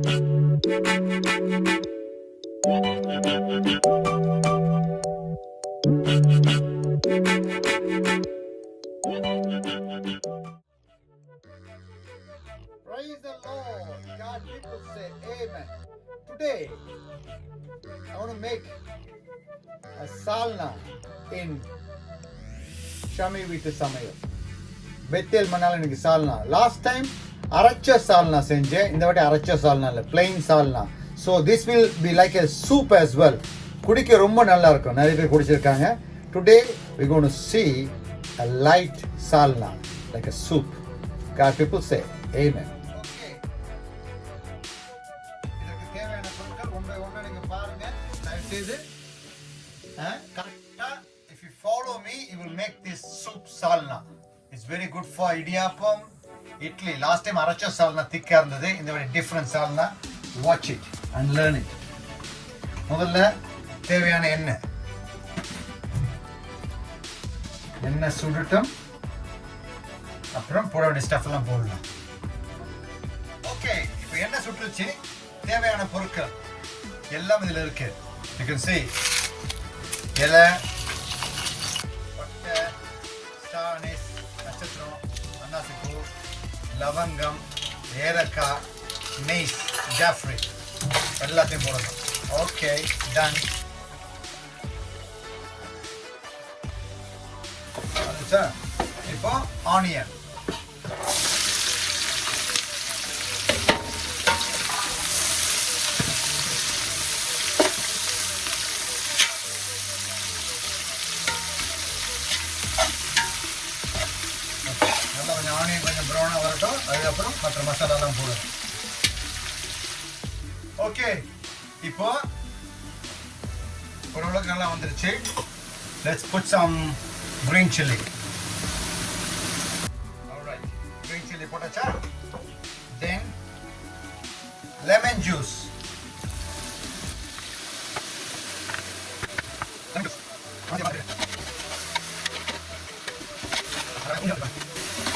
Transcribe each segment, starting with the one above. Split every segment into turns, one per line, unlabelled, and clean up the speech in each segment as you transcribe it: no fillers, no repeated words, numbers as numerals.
Praise the Lord. God, people say amen. Today, I want to make a salna in Sharmy Veetu Samayal. Bethel Manala எனக்கு salna. Last time aracha salna செஞ்சேன். இந்த வாட்டி aracha salna இல்ல, plain salna. So this will be like a soup as well. குடிக்க ரொம்ப நல்லா இருக்கும். நிறைய பேர் குடிச்சிருக்காங்க. Today we're going to see a light salna like a soup. God, people say amen. Okay. இதற்கு தேவையான பொருட்கள் ஒன்றை நீங்க பாருங்க. தயவு செய்து கரெக்ட்டா if you follow me you will make this soup salna. It's very good for idiyappam, idli. Last time aracha salna thick இருந்தது. இந்த மாதிரி different salna. Watch it and learn it. முதல்ல தேவையான எண்ணெய் சுடட்டும். அப்புறம் போட வேண்டிய ஸ்டஃப் எல்லாம் போடலாம். ஓகே, இப்போ எண்ணெய் சுட்டுச்சு. தேவையான பொருட்கள் எல்லாம் இதில் இருக்கு. You can see இலை, பட்டை, anise, நட்சத்திரம், அன்னாசிப்பூ, லவங்கம், ஏலக்காய், mace, jaffrey எல்லாத்தையும் போடணும். Okay, ton. இப்போ ஆனியன், நல்லா கொஞ்சம் ஆனியன் கொஞ்சம் ப்ரௌனாக வரட்டும். அதுக்கப்புறம் மற்ற மசாலாலாம் போடணும். ஓகே, இப்போ ஓரளவுக்கு நல்லா வந்துருச்சு. Let's put some green chili. Alright, green chili போட்டாச்சா? Then lemon juice.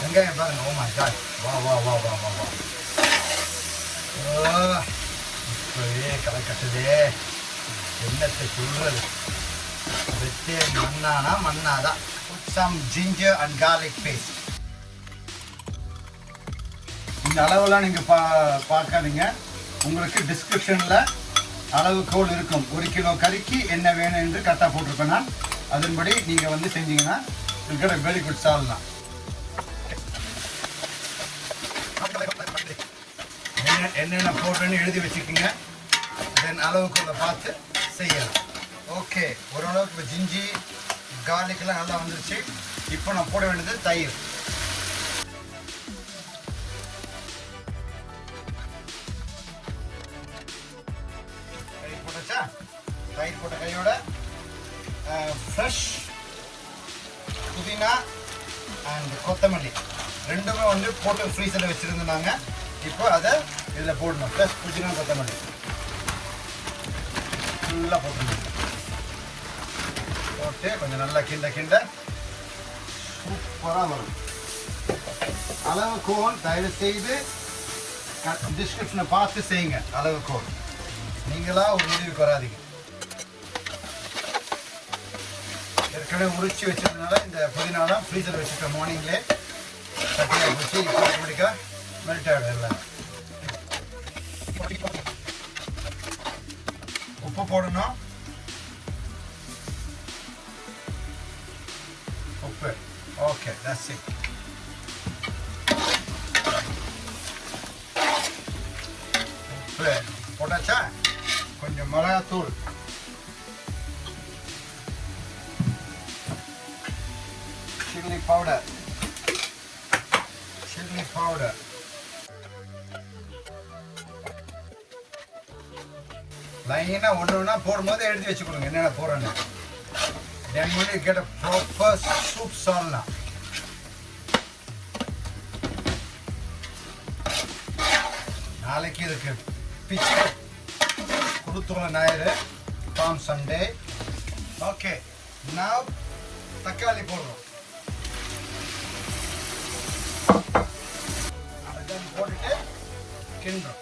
வெங்காயம் பாருங்க. Oh my god. Wow. இப்பவே கலக்கட்டுதே. என்னத்தை சொல்றது? வெத்தே மண்ணாதான். Put some ginger and garlic paste. இந்த அளவெல்லாம் நீங்கள் பார்க்காதீங்க. உங்களுக்கு டிஸ்கிரிப்ஷனில் அளவுகோல் இருக்கும். 1 கிலோ கறிக்கு என்ன வேணும் என்று கரெக்டாக போட்டிருப்பேன் நான். அதன்படி நீங்கள் வந்து செஞ்சீங்கன்னா இருக்கிற வெரி குட் சால்னா. என்னென்ன போட்டுன்னு எழுதி வச்சுக்கோங்க. தென் அளவுக்குள்ள பார்த்து செய்யலாம். ஓகே, ஓரளவுக்கு இப்போ ஜிஞ்சி கார்லிக்கெல்லாம் நல்லா வந்துருச்சு. இப்போ நான் போட வேண்டியது தயிர். தயிர் போட்டாச்சா? தயிர் போட்ட கையோட ஃப்ரெஷ் புதினா அண்ட் கொத்தமல்லி ரெண்டுமே வந்து போட்டு ஃப்ரீசரில் வச்சுருந்தாங்க. இப்போ அதை இதில் போடணும். ஃப்ரெஷ் புதினா கொத்தமல்லி ஃபுல்லாக போட்டுருங்க. போட்டு கொஞ்சம் நல்லா கிண்ட சூப்பராக வரும். அளவுகோல் தயவு செய்து டிஸ்கிரிப்ஷனை பார்த்து செய்யுங்க. அளவுகோல் நீங்களா ஒரு முடிவுக்கு வராதிங்க. ஏற்கனவே உரிச்சு வச்சதுனால இந்த புதினாலாம் ஃப்ரீசர் வச்சுருக்க மார்னிங்லே கட்டியாக பிடிச்சி இப்போ ஆட்டோமேட்டிக்காக மெல்ட் ஆகிடும். எல்லாம் உப்பு போடணும். உப்பு ஓகே, that's it. உப்பு போட்டாச்சா? கொஞ்சம் மிளகாத்தூள், chilli powder. லைனா ஒன்று போடும்போது எழுதி வச்சு கொடுங்க என்னென்ன போடுறேன்னு. Then when you get a proper soup salna. நாளைக்கு இருக்கு பிச்சு கொடுத்துருங்க ஞாயிறு, பாம் சண்டே. ஓகே, now தக்காளி போடுறோம். அதெல்லாம் போட்டுட்டு கிண்டுறோம்.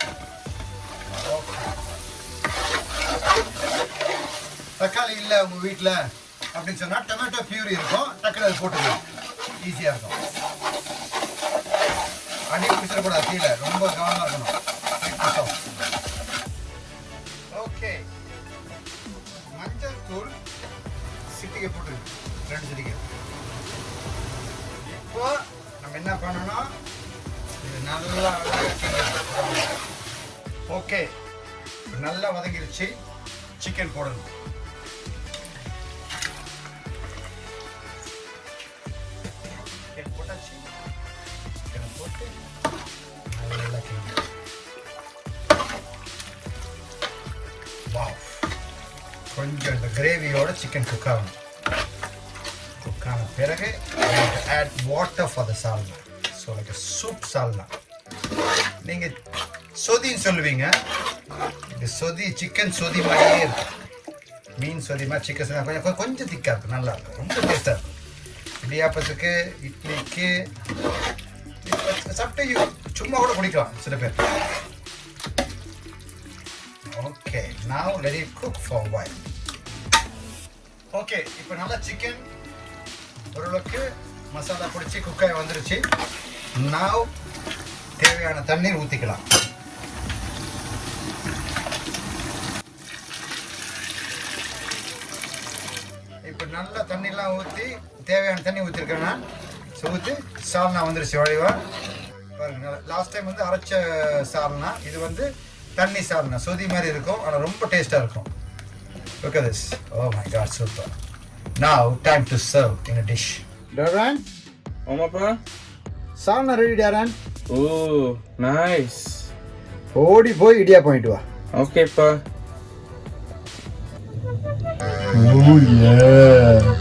தக்காளி இல்லை உங்கள் வீட்டில் அப்படின்னு சொன்னால் டொமேட்டோ பியூரி இருக்கும், டக்குனு அது போட்டுக்கலாம், ஈஸியாக இருக்கும். அடி பிடிச்சிடக்கூடாது, கீழே ரொம்ப கவனமாக இருக்கணும். ஓகே, மஞ்சள் தூள் சிட்டிகை போட்டுருக்கு, 2 சிட்டிகை. இப்போ நம்ம என்ன பண்ணணும், இது நல்லா ஓகே நல்லா வதங்கிருச்சு. சிக்கன் போடணும். சிக்கன் போட்டாச்சு. சிக்கன் போட்டு நல்லா கிண்டி. வாவ், கொஞ்சம் இந்த கிரேவியோட சிக்கன் குக் ஆகணும். குக் ஆன பிறகு add water for the salna. So like soup salna. நீங்கள் சொதின்னு சொல்லுவீங்க, இது சொதி, சிக்கன் சொதி மாதிரியே இருக்கும். மீன் சொதி மாதிரி சிக்கன் சொதி கொஞ்சம் திக்காக இருக்கும், நல்லா இருக்கும், ரொம்ப டேஸ்டாக இருக்கும். இடியாப்பத்துக்கு, இட்லிக்கு சாப்பிட்டு சும்மா கூட குடிக்கலாம் சில பேர். Okay, now let it cook for a while. Okay, இப்போ நல்லா சிக்கன் ஓரளவுக்கு மசாலா பிடிச்சி குக்காய் வந்துருச்சு. now தேவையான தண்ணீர் ஊற்றிக்கலாம். இப்போ நல்லா தண்ணிலாம் ஊற்றி தேவையான தண்ணி ஊற்றிருக்கேன்னா ஊற்றி சால்னா வந்துருச்சு வழிவா. பாருங்க, லாஸ்ட் டைம் வந்து அரைச்ச சால்னா, இது வந்து தண்ணி சால்னா, சொதி மாதிரி இருக்கும், ஆனால் ரொம்ப டேஸ்ட்டாக இருக்கும். Look at this. Oh my god, super. Now time to serve in a dish. Darren?
Omapa?
Salna ready Darren.
Oh, nice.
ஓடி போய் இடியா போயிட்டு வா.
Okay, pa.
Oh yeah.